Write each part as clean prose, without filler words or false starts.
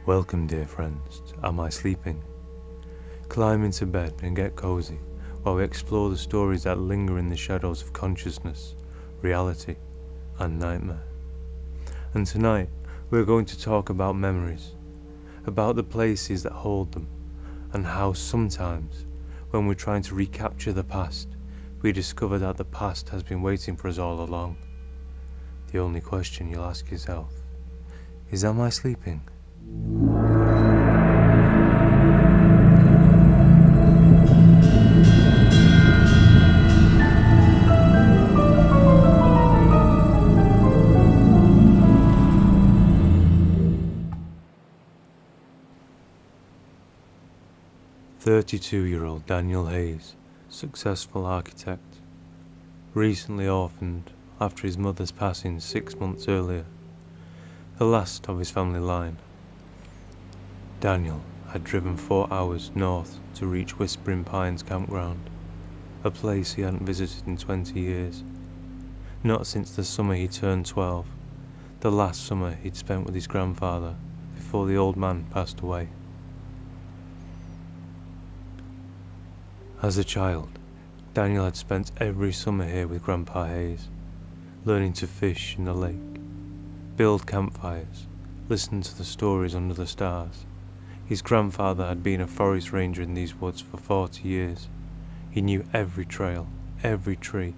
Welcome, dear friends, to Am I Sleeping? Climb into bed and get cozy while we explore the stories that linger in the shadows of consciousness, reality, and nightmare. And tonight, we're going to talk about memories, about the places that hold them, and how sometimes, when we're trying to recapture the past, we discover that the past has been waiting for us all along. The only question you'll ask yourself is, am I sleeping? "32-year-old Daniel Hayes, successful architect, recently orphaned after his mother's passing 6 months earlier, the last of his family line. Daniel had driven 4 hours north to reach Whispering Pines campground, a place he hadn't visited in 20 years, not since the summer he turned 12, the last summer he'd spent with his grandfather before the old man passed away. As a child, Daniel had spent every summer here with Grandpa Hayes, learning to fish in the lake, build campfires, listen to the stories under the stars. His grandfather had been a forest ranger in these woods for 40 years. He knew every trail, every tree,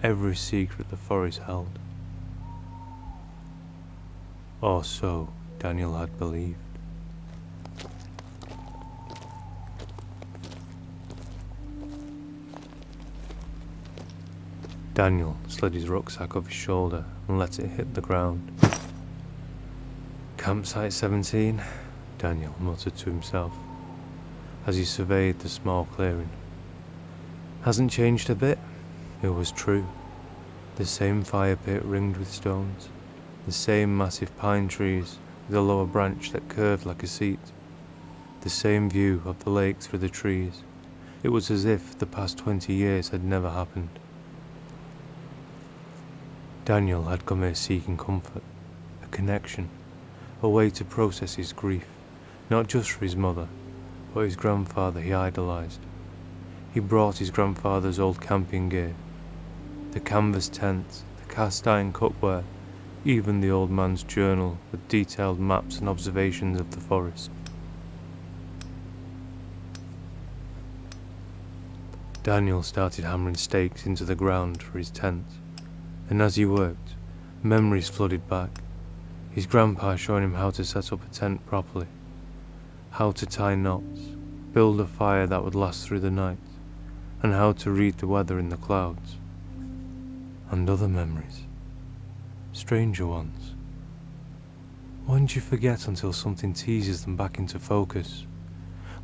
every secret the forest held. Or so Daniel had believed. Daniel slid his rucksack off his shoulder and let it hit the ground. "Campsite 17, Daniel muttered to himself as he surveyed the small clearing. Hasn't changed a bit. It was true. The same fire pit ringed with stones, the same massive pine trees with a lower branch that curved like a seat, the same view of the lake through the trees. It was as if the past 20 years had never happened. Daniel had come here seeking comfort, a connection, a way to process his grief, not just for his mother, but his grandfather he idolized. He brought his grandfather's old camping gear, the canvas tent, the cast iron cookware, even the old man's journal with detailed maps and observations of the forest. Daniel started hammering stakes into the ground for his tent, and as he worked, memories flooded back. His grandpa showing him how to set up a tent properly, how to tie knots, build a fire that would last through the night, and how to read the weather in the clouds. And other memories, stranger ones. When do you forget until something teases them back into focus?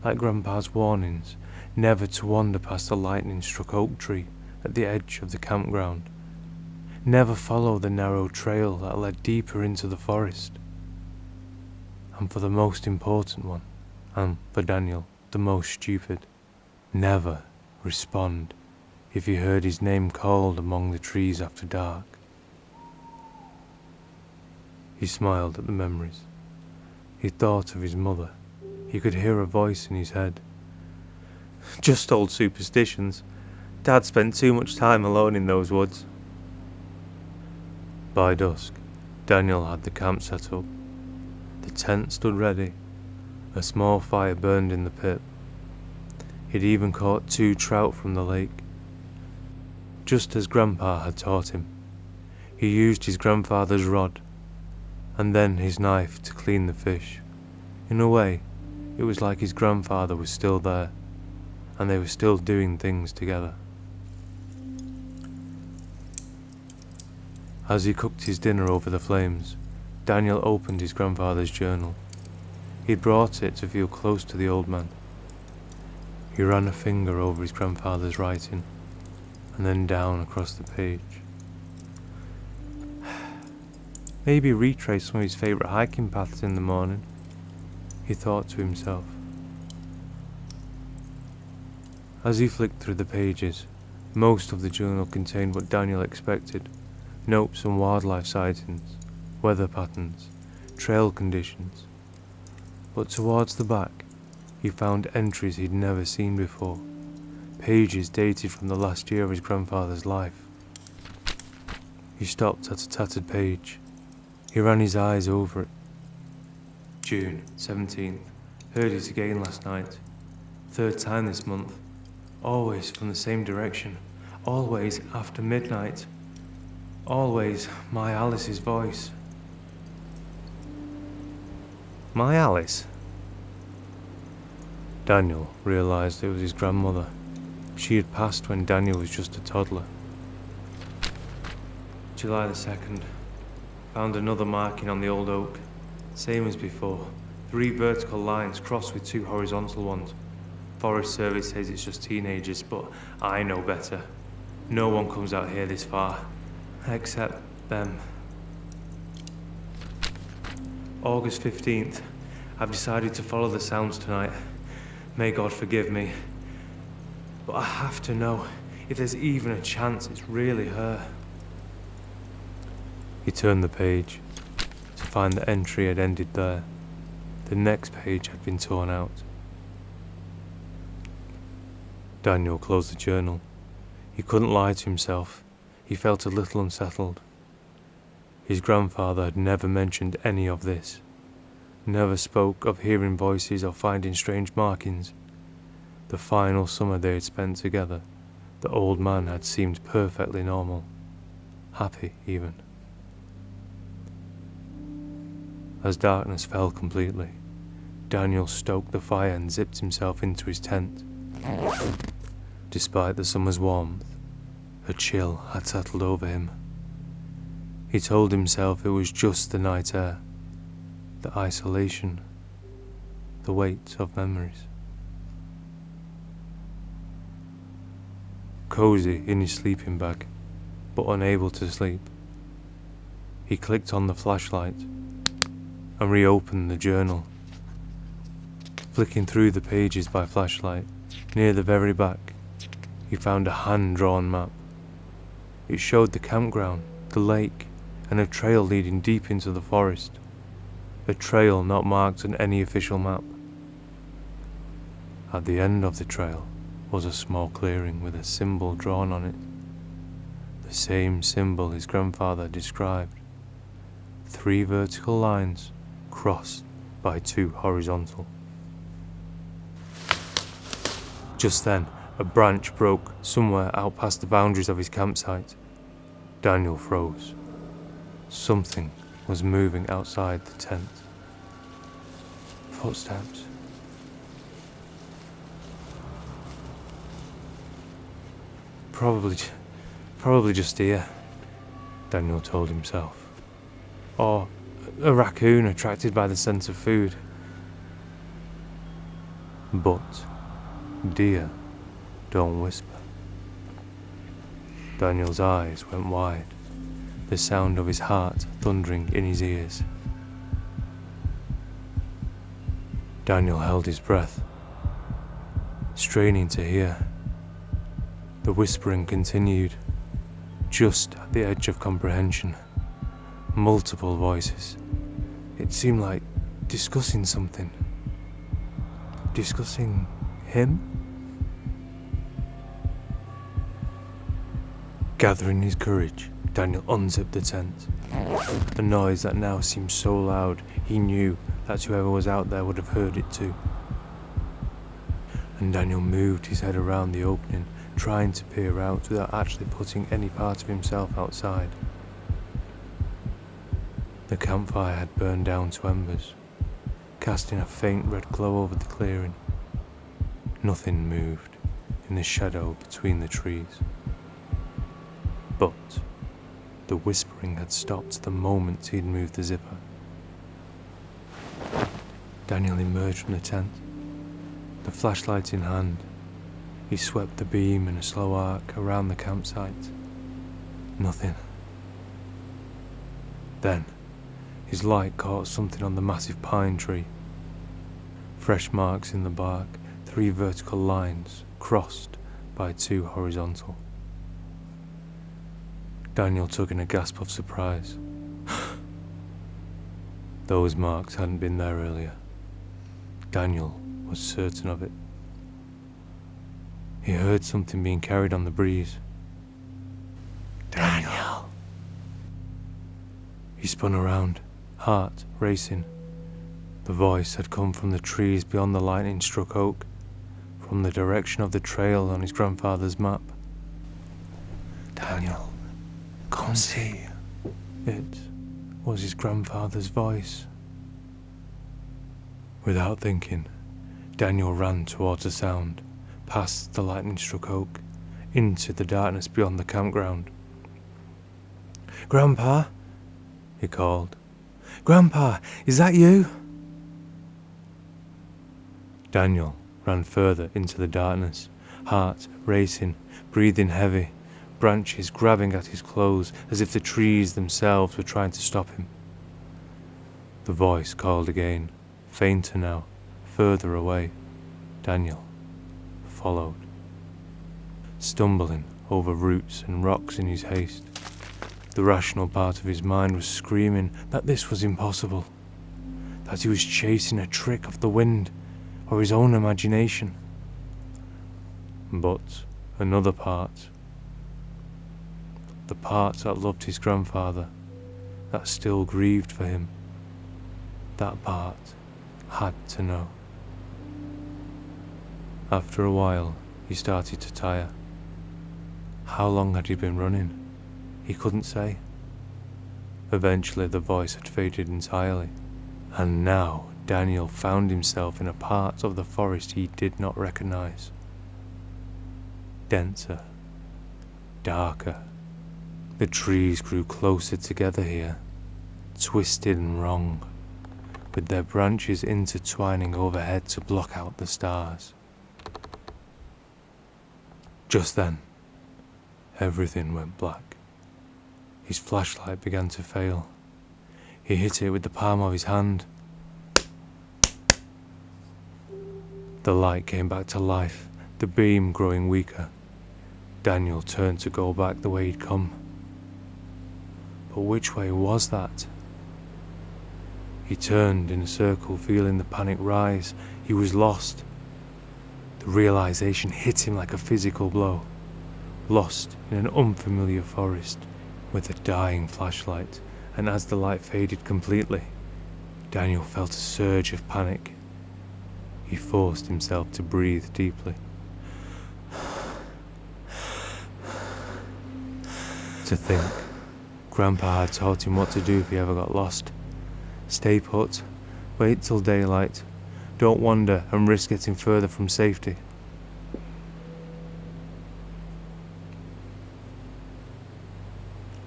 Like Grandpa's warnings never to wander past the lightning-struck oak tree at the edge of the campground. Never follow the narrow trail that led deeper into the forest. And for the most important one, and for Daniel, the most stupid, never respond if he heard his name called among the trees after dark. He smiled at the memories. He thought of his mother. He could hear a voice in his head. "Just old superstitions. Dad spent too much time alone in those woods." By dusk, Daniel had the camp set up. The tent stood ready. A small fire burned in the pit. He'd even caught 2 trout from the lake, just as Grandpa had taught him. He used his grandfather's rod, and then his knife to clean the fish. In a way, it was like his grandfather was still there, and they were still doing things together. As he cooked his dinner over the flames, Daniel opened his grandfather's journal. He'd brought it to feel close to the old man. He ran a finger over his grandfather's writing, and then down across the page. Maybe retrace some of his favourite hiking paths in the morning, he thought to himself. As he flicked through the pages, most of the journal contained what Daniel expected: notes on wildlife sightings, weather patterns, trail conditions. but towards the back, he found entries he'd never seen before, pages dated from the last year of his grandfather's life. He stopped at a tattered page. He ran his eyes over it. June 17th. Heard it again last night. Third time this month. Always from the same direction. Always after midnight. Always my Alice's voice. My Alice? Daniel realised it was his grandmother. She had passed when Daniel was just a toddler. July the 2nd. Found another marking on the old oak. Same as before. 3 vertical lines crossed with 2 horizontal ones. Forest Service says it's just teenagers, but I know better. No one comes out here this far. Except them. August 15th. I've decided to follow the sounds tonight. May God forgive me. But I have to know if there's even a chance it's really her. He turned the page to find the entry had ended there. The next page had been torn out. Daniel closed the journal. He couldn't lie to himself. He felt a little unsettled. His grandfather had never mentioned any of this. Never spoke of hearing voices or finding strange markings. The final summer they had spent together, the old man had seemed perfectly normal. Happy, even. As darkness fell completely, Daniel stoked the fire and zipped himself into his tent. Despite the summer's warmth, a chill had settled over him. He told himself it was just the night air, the isolation, the weight of memories. Cozy in his sleeping bag, but unable to sleep, he clicked on the flashlight and reopened the journal. Flicking through the pages by flashlight, near the very back, he found a hand-drawn map. It showed the campground, the lake, and a trail leading deep into the forest. A trail not marked on any official map. At the end of the trail was a small clearing with a symbol drawn on it. The same symbol his grandfather described. 3 vertical lines crossed by 2 horizontal. Just then, a branch broke somewhere out past the boundaries of his campsite. Daniel froze. Something was moving outside the tent. Footsteps. Probably just deer, Daniel told himself. Or a raccoon attracted by the scent of food. But deer don't whisper. Daniel's eyes went wide, the sound of his heart thundering in his ears. Daniel held his breath, straining to hear. The whispering continued, just at the edge of comprehension. Multiple voices. It seemed like discussing something. Discussing him? Gathering his courage, Daniel unzipped the tent. A noise that now seemed so loud, he knew that whoever was out there would have heard it too. And Daniel moved his head around the opening, trying to peer out without actually putting any part of himself outside. The campfire had burned down to embers, casting a faint red glow over the clearing. Nothing moved in the shadow between the trees. But the whispering had stopped the moment he'd moved the zipper. Daniel emerged from the tent, the flashlight in hand. He swept the beam in a slow arc around the campsite. Nothing. Then, his light caught something on the massive pine tree. Fresh marks in the bark, 3 vertical lines crossed by 2 horizontal. Daniel took in a gasp of surprise. Those marks hadn't been there earlier. Daniel was certain of it. He heard something being carried on the breeze. Daniel! He spun around, heart racing. The voice had come from the trees beyond the lightning-struck oak, from the direction of the trail on his grandfather's map. Daniel, come see. It was his grandfather's voice. Without thinking, Daniel ran towards the sound, past the lightning-struck oak, into the darkness beyond the campground. "Grandpa," he called. "Grandpa, is that you?" Daniel ran further into the darkness, heart racing, breathing heavy, branches grabbing at his clothes as if the trees themselves were trying to stop him. The voice called again, fainter now, further away. Daniel followed, stumbling over roots and rocks in his haste. The rational part of his mind was screaming that this was impossible, that he was chasing a trick of the wind or his own imagination. But another part, the part that loved his grandfather, that still grieved for him, that part had to know. After a while, he started to tire. How long had he been running? He couldn't say. Eventually the voice had faded entirely, and now Daniel found himself in a part of the forest he did not recognize. Denser, darker. The trees grew closer together here, twisted and wrong, with their branches intertwining overhead to block out the stars. Just then, everything went black. His flashlight began to fail. He hit it with the palm of his hand. The light came back to life, the beam growing weaker. Daniel turned to go back the way he'd come. But which way was that? He turned in a circle, feeling the panic rise. He was lost. The realization hit him like a physical blow. Lost in an unfamiliar forest with a dying flashlight, and as the light faded completely, Daniel felt a surge of panic. He forced himself to breathe deeply. To think, Grandpa had taught him what to do if he ever got lost. Stay put, wait till daylight, don't wander and risk getting further from safety.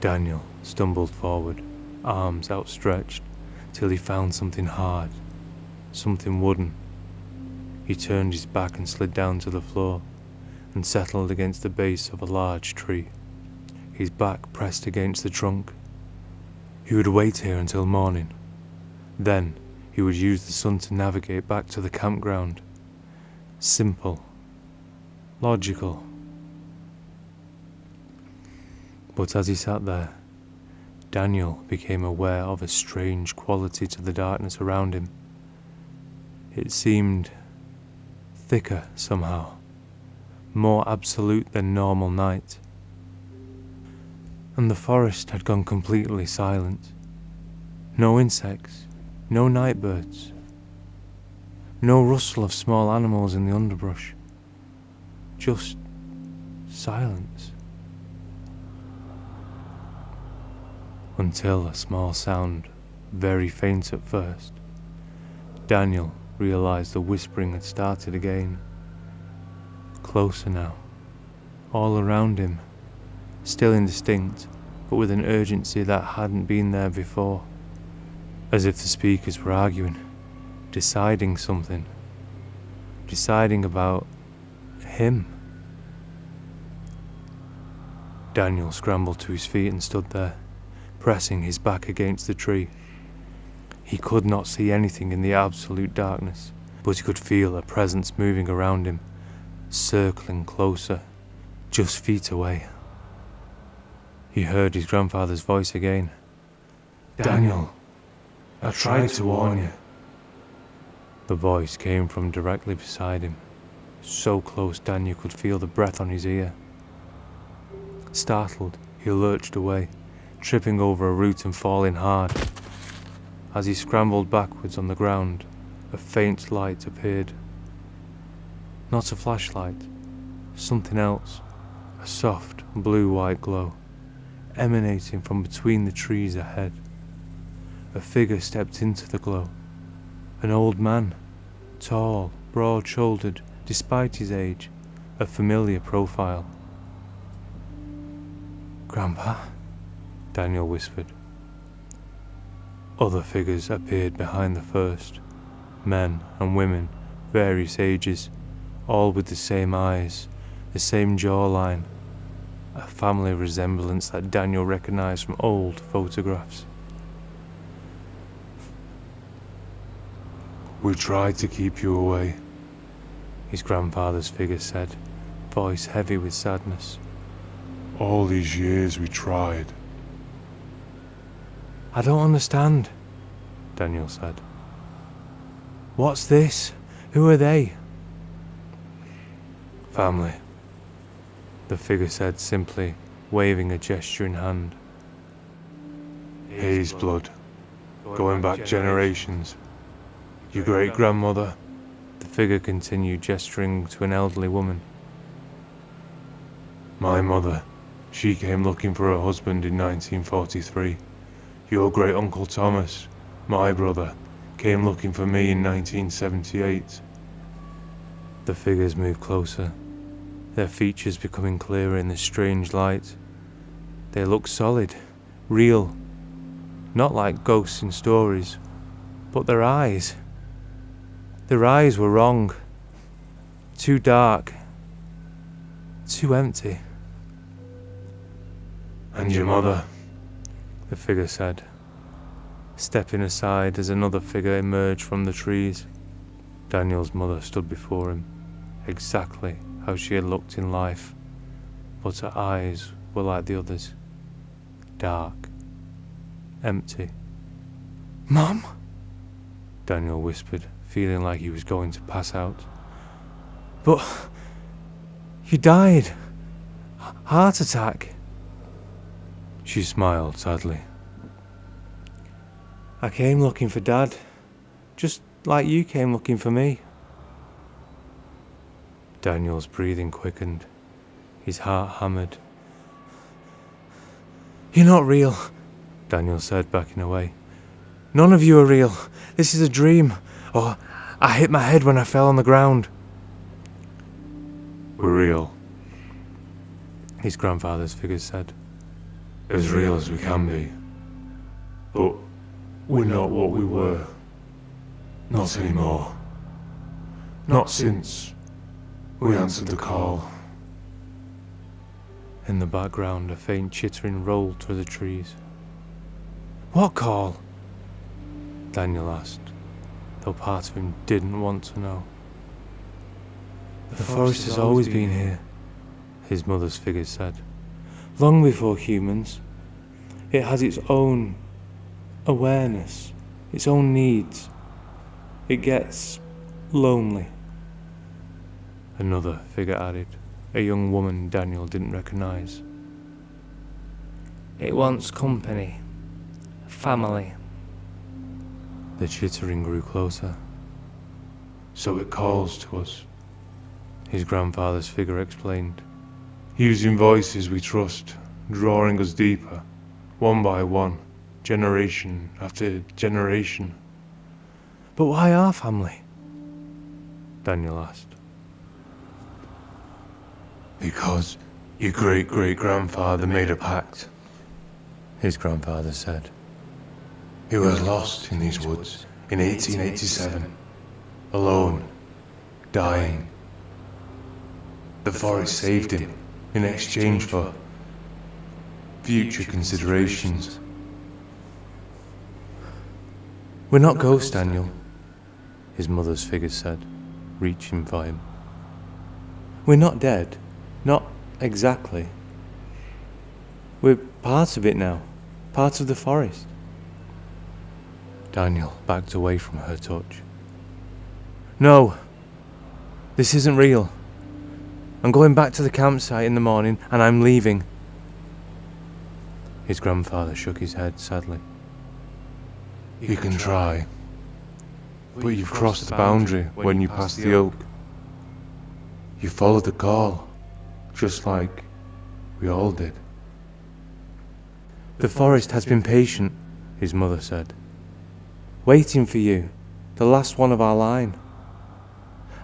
Daniel stumbled forward, arms outstretched, till he found something hard, something wooden. He turned his back and slid down to the floor, and settled against the base of a large tree, his back pressed against the trunk. He would wait here until morning. Then he would use the sun to navigate back to the campground. Simple, logical. But as he sat there, Daniel became aware of a strange quality to the darkness around him. It seemed thicker somehow, more absolute than normal night. And the forest had gone completely silent. No insects, no night birds, no rustle of small animals in the underbrush, just silence. Until a small sound, very faint at first, Daniel realized the whispering had started again. Closer now, all around him, still indistinct, but with an urgency that hadn't been there before, as if the speakers were arguing, deciding something, deciding about him. Daniel scrambled to his feet and stood there, pressing his back against the tree. He could not see anything in the absolute darkness, but he could feel a presence moving around him, circling closer, just feet away. He heard his grandfather's voice again. "Daniel, I tried to warn you." The voice came from directly beside him, so close Daniel could feel the breath on his ear. Startled, he lurched away, tripping over a root and falling hard. As he scrambled backwards on the ground, a faint light appeared. Not a flashlight, something else, a soft blue-white glow, emanating from between the trees ahead. A figure stepped into the glow. An old man, tall, broad-shouldered, despite his age, a familiar profile. "Grandpa?" Daniel whispered. Other figures appeared behind the first, men and women, various ages, all with the same eyes, the same jawline, a family resemblance that Daniel recognized from old photographs. "We tried to keep you away," his grandfather's figure said, voice heavy with sadness. "All these years we tried." "I don't understand," Daniel said. "What's this? Who are they?" "Family," the figure said simply, waving a gesturing hand. "Hayes blood, going back generations. Your great-grandmother," the figure continued, gesturing to an elderly woman. "My mother, she came looking for her husband in 1943. Your great-uncle Thomas, my brother, came looking for me in 1978. The figures moved closer, their features becoming clearer in the strange light. They looked solid, real, not like ghosts in stories, but their eyes were wrong, too dark, too empty. "And your mother," the figure said, stepping aside as another figure emerged from the trees. Daniel's mother stood before him, exactly how she had looked in life, but her eyes were like the others, dark, empty. "Mom?" Daniel whispered, feeling like he was going to pass out. "But you died. Heart attack." She smiled sadly. "I came looking for Dad, just like you came looking for me." Daniel's breathing quickened, his heart hammered. "You're not real," Daniel said, backing away. "None of you are real. This is a dream. Or I hit my head when I fell on the ground." "We're real," his grandfather's figure said. "As real as we can be. But we're not what we were. Not anymore. Not since we answered the call." In the background, a faint chittering rolled through the trees. "What call?" Daniel asked, though part of him didn't want to know. "The forest has always been here," his mother's figure said. "Long before humans. It has its own awareness, its own needs. It gets lonely." Another figure added, a young woman Daniel didn't recognize. "It wants company, family." The chittering grew closer. "So it calls to us," his grandfather's figure explained. "Using voices we trust, drawing us deeper, one by one, generation after generation." "But why our family?" Daniel asked. "Because your great-great-grandfather made a pact," his grandfather said. "He was lost in these woods in 1887, alone, dying. The forest saved him in exchange for future considerations." "We're not ghosts, Daniel," his mother's figure said, reaching for him. "We're not dead. Not exactly. We're part of it now, part of the forest." Daniel backed away from her touch. No, this isn't real. I'm going back to the campsite in the morning and I'm leaving. His grandfather shook his head sadly. You can try, but you've crossed the boundary when you pass the oak. You followed the call, just like we all did. The forest has been patient, his mother said. Waiting for you, the last one of our line.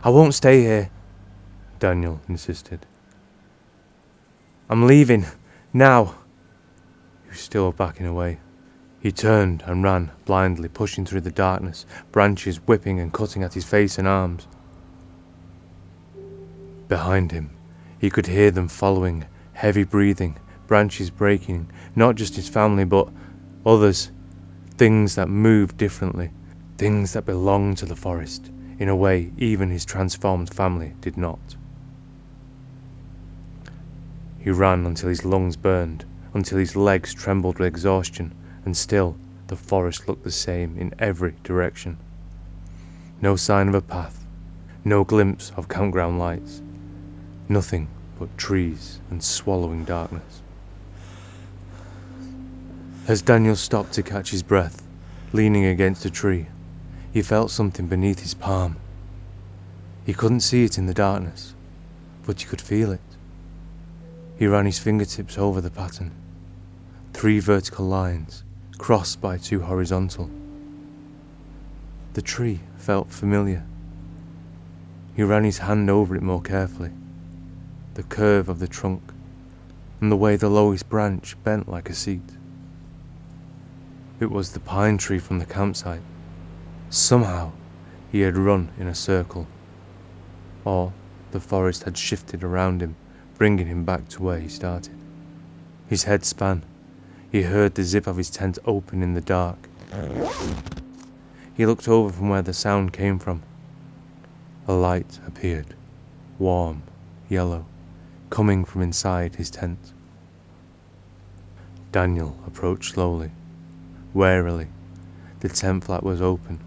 I won't stay here, Daniel insisted. I'm leaving, now. He was still backing away. He turned and ran, blindly pushing through the darkness, branches whipping and cutting at his face and arms. Behind him, he could hear them following, heavy breathing, branches breaking, not just his family but others, things that moved differently, things that belonged to the forest, in a way even his transformed family did not. He ran until his lungs burned, until his legs trembled with exhaustion, and still the forest looked the same in every direction. No sign of a path, no glimpse of campground lights, nothing but trees and swallowing darkness. As Daniel stopped to catch his breath, leaning against a tree, he felt something beneath his palm. He couldn't see it in the darkness, but he could feel it. He ran his fingertips over the pattern. 3 vertical lines, crossed by 2 horizontal. The tree felt familiar. He ran his hand over it more carefully. The curve of the trunk, and the way the lowest branch bent like a seat. It was the pine tree from the campsite. Somehow, he had run in a circle. Or the forest had shifted around him, bringing him back to where he started. His head span. He heard the zip of his tent open in the dark. He looked over from where the sound came from. A light appeared, warm, yellow, coming from inside his tent. Daniel approached slowly, warily. The tent flap was open.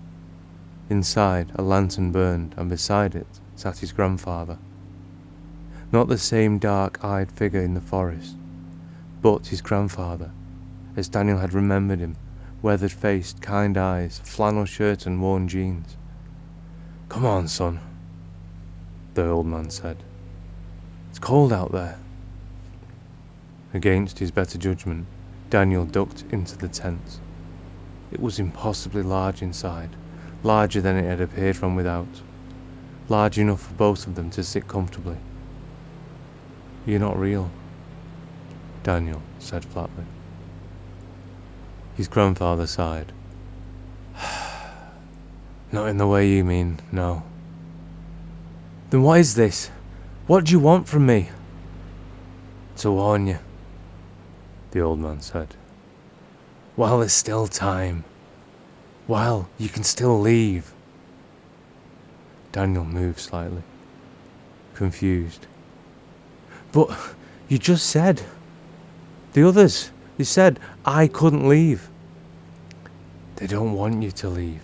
Inside, a lantern burned, and beside it sat his grandfather. Not the same dark-eyed figure in the forest, but his grandfather, as Daniel had remembered him, weathered-faced, kind eyes, flannel shirt and worn jeans. "Come on, son," the old man said. "It's cold out there." Against his better judgment, Daniel ducked into the tent. It was impossibly large inside, larger than it had appeared from without, large enough for both of them to sit comfortably. "You're not real," Daniel said flatly. His grandfather sighed. "Not in the way you mean, no." "Then what is this? What do you want from me?" "To warn you," the old man said. "While there's still time. While you can still leave." Daniel moved slightly, confused. "But you just said. The others, they said I couldn't leave." "They don't want you to leave,"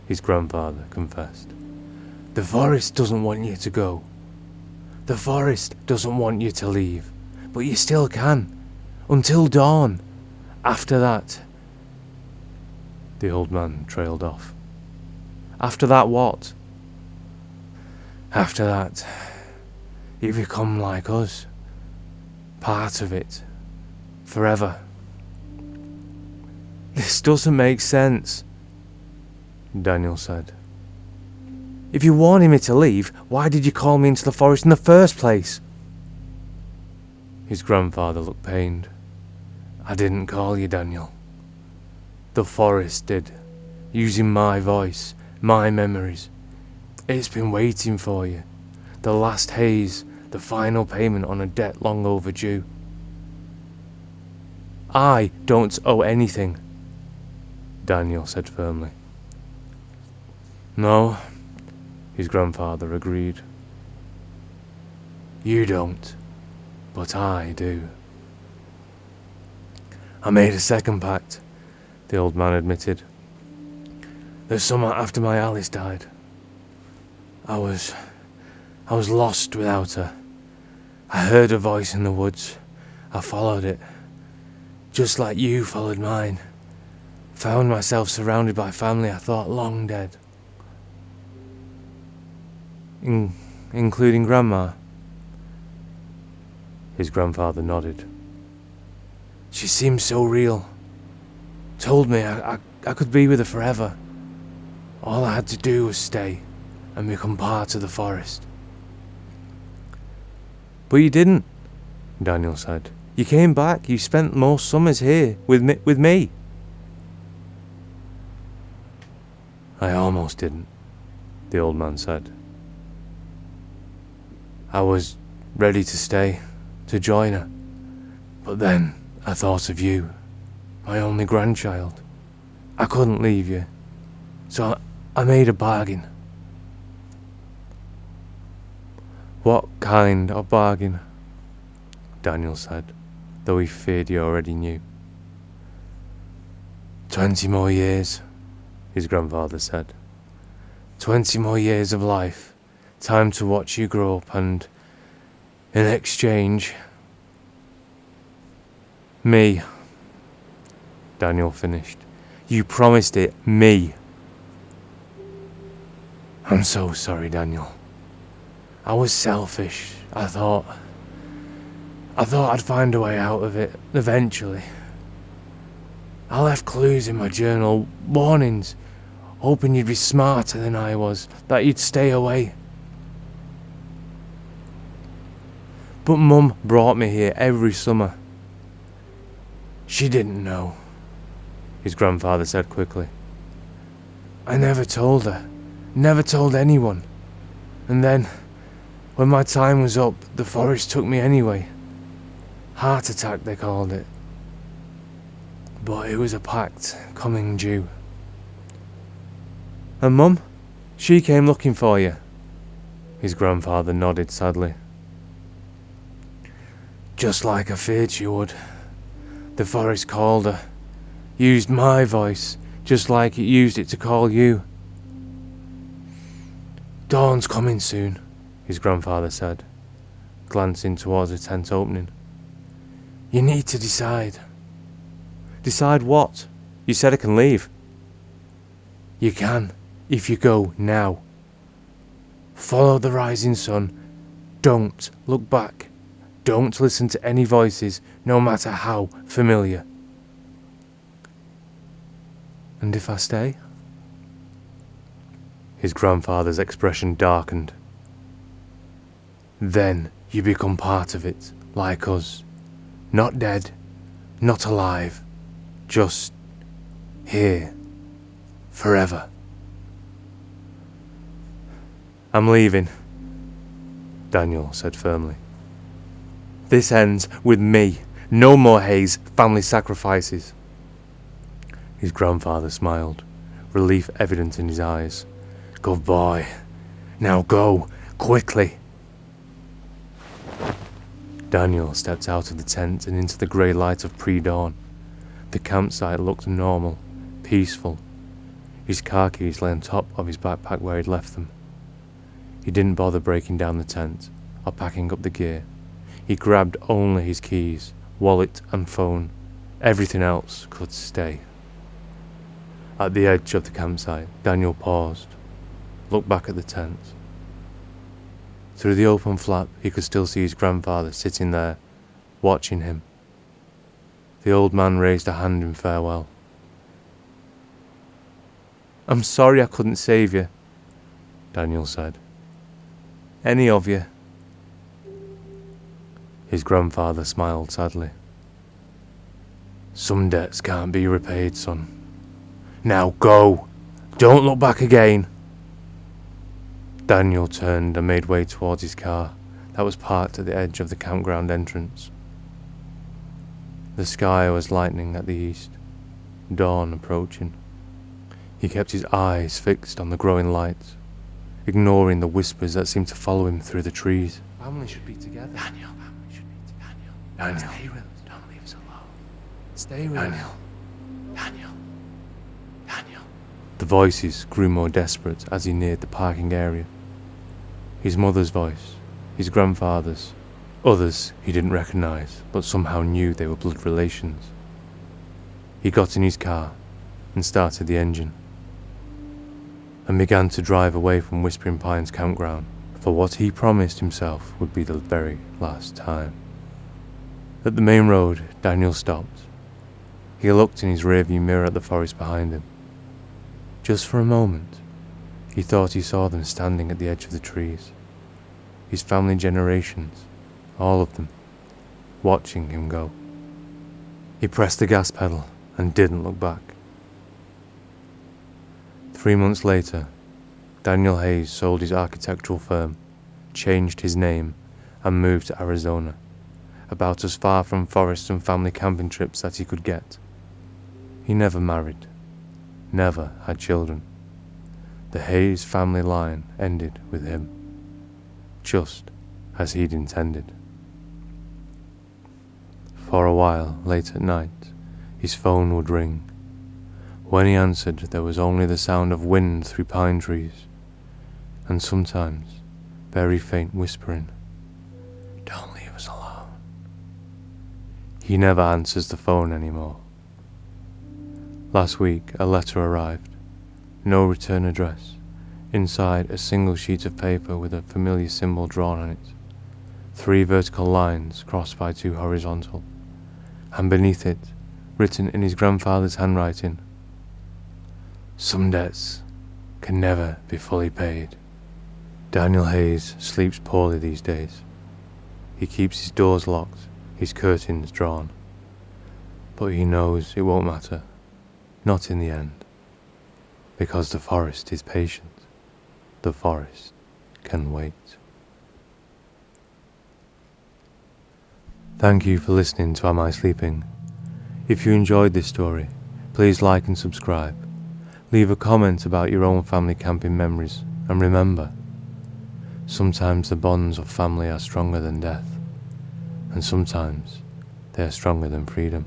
his grandfather confessed. "The forest doesn't want you to go. The forest doesn't want you to leave. But you still can. Until dawn. After that..." The old man trailed off. "After that what?" "After that, you become like us. Part of it. Forever." "This doesn't make sense," Daniel said. "If you wanted me to leave, why did you call me into the forest in the first place?" His grandfather looked pained. "I didn't call you, Daniel. The forest did, using my voice, my memories. It's been waiting for you. The last haze, the final payment on a debt long overdue." "I don't owe anything," Daniel said firmly. "No," his grandfather agreed. "You don't, but I do." "I made a second pact," the old man admitted. "The summer after my Alice died. I was lost without her. I heard a voice in the woods. I followed it, just like you followed mine. Found myself surrounded by family I thought long dead. Including Grandma? His grandfather nodded. She seemed so real. Told me I could be with her forever. All I had to do was stay and become part of the forest. But you didn't, Daniel said. You came back. You spent most summers here with me. I almost didn't, the old man said. I was ready to stay, to join her. But then I thought of you, my only grandchild. I couldn't leave you, so I made a bargain. What kind of bargain? Daniel said, though he feared he already knew. 20 more years, his grandfather said. 20 more years of life, time to watch you grow up, and in exchange, me, Daniel finished. You promised it, me. I'm so sorry, Daniel. I was selfish. I thought I'd find a way out of it eventually. I left clues in my journal, warnings, hoping you'd be smarter than I was, that you'd stay away. But Mum brought me here every summer. She didn't know, his grandfather said quickly. I never told her, never told anyone. And then, when my time was up, the forest took me anyway. Heart attack, they called it. But it was a pact coming due. And Mum, she came looking for you. His grandfather nodded sadly. Just like I feared she would. The forest called her. Used my voice, just like it used it to call you. Dawn's coming soon, his grandfather said, glancing towards the tent opening. You need to decide. Decide what? You said I can leave. You can, if you go now. Follow the rising sun. Don't look back. Don't listen to any voices, no matter how familiar. And if I stay? His grandfather's expression darkened. Then you become part of it, like us. Not dead, not alive, just here, forever. I'm leaving, Daniel said firmly. This ends with me. No more Hayes family sacrifices. His grandfather smiled, relief evident in his eyes. Good boy. Now go, quickly. Daniel stepped out of the tent and into the grey light of pre-dawn. The campsite looked normal, peaceful. His car keys lay on top of his backpack where he'd left them. He didn't bother breaking down the tent or packing up the gear. He grabbed only his keys, wallet and phone. Everything else could stay. At the edge of the campsite, Daniel paused, looked back at the tent. Through the open flap, he could still see his grandfather sitting there, watching him. The old man raised a hand in farewell. I'm sorry I couldn't save you, Daniel said. Any of you? His grandfather smiled sadly. Some debts can't be repaid, son. Now go! Don't look back again! Daniel turned and made way towards his car that was parked at the edge of the campground entrance. The sky was lightening at the east, dawn approaching. He kept his eyes fixed on the growing light, ignoring the whispers that seemed to follow him through the trees. Family should be together. Daniel, family should be together. Daniel, stay with us. Don't leave us alone. Stay with us. Daniel. The voices grew more desperate as he neared the parking area. His mother's voice, his grandfather's, others he didn't recognise, but somehow knew they were blood relations. He got in his car and started the engine, and began to drive away from Whispering Pines campground for what he promised himself would be the very last time. At the main road, Daniel stopped. He looked in his rearview mirror at the forest behind him. Just for a moment, he thought he saw them standing at the edge of the trees, his family generations, all of them, watching him go. He pressed the gas pedal and didn't look back. 3 months later, Daniel Hayes sold his architectural firm, changed his name, and moved to Arizona, about as far from forests and family camping trips that he could get. He never married, never had children. The Hayes family line ended with him, just as he'd intended. For a while, late at night, his phone would ring. When he answered, there was only the sound of wind through pine trees, and sometimes very faint whispering, "Don't leave us alone." He never answers the phone anymore. Last week, a letter arrived. No return address. Inside, a single sheet of paper with a familiar symbol drawn on it. 3 vertical lines crossed by 2 horizontal. And beneath it, written in his grandfather's handwriting, "Some debts can never be fully paid." Daniel Hayes sleeps poorly these days. He keeps his doors locked, his curtains drawn. But he knows it won't matter. Not in the end. Because the forest is patient. The forest can wait. Thank you for listening to Am I Sleeping? If you enjoyed this story, please like and subscribe. Leave a comment about your own family camping memories, and remember, sometimes the bonds of family are stronger than death, and sometimes they are stronger than freedom.